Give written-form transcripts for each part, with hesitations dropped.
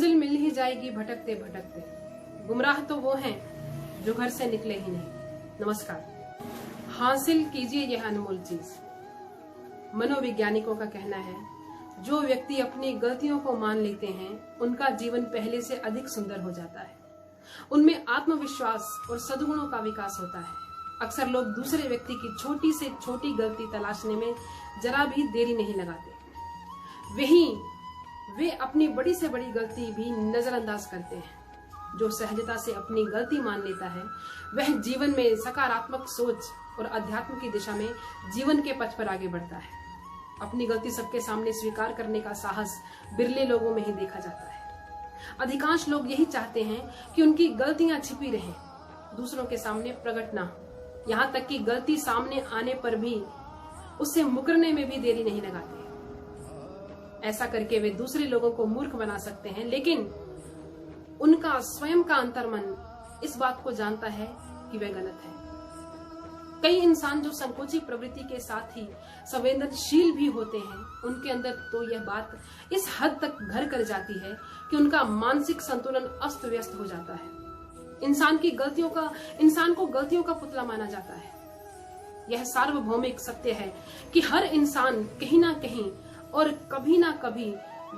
मंजिल मिल ही जाएगी भटकते भटकते, गुमराह तो वो हैं जो घर से निकले ही नहीं। नमस्कार। हासिल कीजिए यह अनमोल चीज। मनोवैज्ञानिकों का कहना है, जो व्यक्ति अपनी गलतियों को मान लेते हैं उनका जीवन पहले से अधिक सुंदर हो जाता है। उनमें आत्मविश्वास और सद्गुणों का विकास होता है। अक्सर लोग दूसरे व्यक्ति की छोटी से छोटी गलती तलाशने में जरा भी देरी नहीं लगाते। वे अपनी बड़ी से बड़ी गलती भी नजरअंदाज करते हैं। जो सहजता से अपनी गलती मान लेता है वह जीवन में सकारात्मक सोच और अध्यात्म की दिशा में जीवन के पथ पर आगे बढ़ता है। अपनी गलती सबके सामने स्वीकार करने का साहस बिरले लोगों में ही देखा जाता है। अधिकांश लोग यही चाहते हैं कि उनकी गलतियां छिपी रहें, दूसरों के सामने प्रकट ना हो। यहाँ तक कि गलती सामने आने पर भी उससे मुकरने में भी देरी नहीं लगाते। ऐसा करके वे दूसरे लोगों को मूर्ख बना सकते हैं, लेकिन उनका स्वयं का अंतर्मन इस बात को जानता है कि वह गलत है। कई इंसान जो संकोची प्रवृत्ति के साथ ही संवेदनशील भी होते हैं, उनके अंदर तो यह बात इस हद तक घर कर जाती है कि उनका मानसिक संतुलन अस्त व्यस्त हो जाता है। इंसान को गलतियों का पुतला माना जाता है। यह सार्वभौमिक सत्य है कि हर इंसान कहीं ना कहीं और कभी ना कभी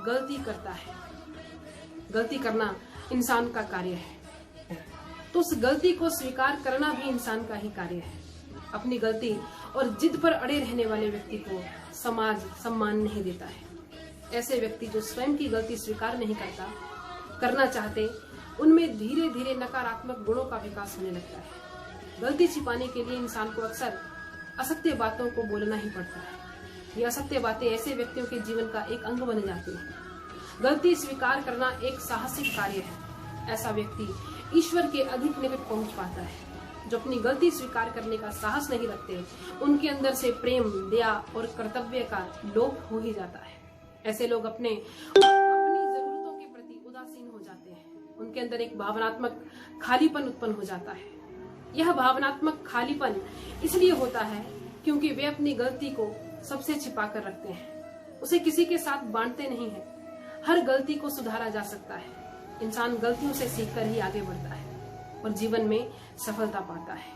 गलती करता है। गलती करना इंसान का कार्य है, तो उस गलती को स्वीकार करना भी इंसान का ही कार्य है। अपनी गलती और जिद पर अड़े रहने वाले व्यक्ति को समाज सम्मान नहीं देता है। ऐसे व्यक्ति जो स्वयं की गलती स्वीकार नहीं करना चाहते, उनमें धीरे धीरे नकारात्मक गुणों का विकास होने लगता है। गलती छिपाने के लिए इंसान को अक्सर असत्य बातों को बोलना ही पड़ता है। ये असत्य बातें ऐसे व्यक्तियों के जीवन का एक अंग बन जाती हैं। गलती स्वीकार करना एक साहसिक कार्य है। ऐसा व्यक्ति ईश्वर के अधिक निकट पहुंच पाता है। जो अपनी गलती स्वीकार करने का साहस नहीं रखते, उनके अंदर से प्रेम, दया और कर्तव्य का लोप हो ही जाता है। ऐसे लोग अपनी जरूरतों के प्रति उदासीन हो जाते हैं। उनके अंदर एक भावनात्मक खालीपन उत्पन्न हो जाता है। यह भावनात्मक खालीपन इसलिए होता है क्योंकि वे अपनी गलती को सबसे छिपा कर रखते हैं, उसे किसी के साथ बांटते नहीं हैं। हर गलती को सुधारा जा सकता है। इंसान गलतियों से सीखकर ही आगे बढ़ता है और जीवन में सफलता पाता है।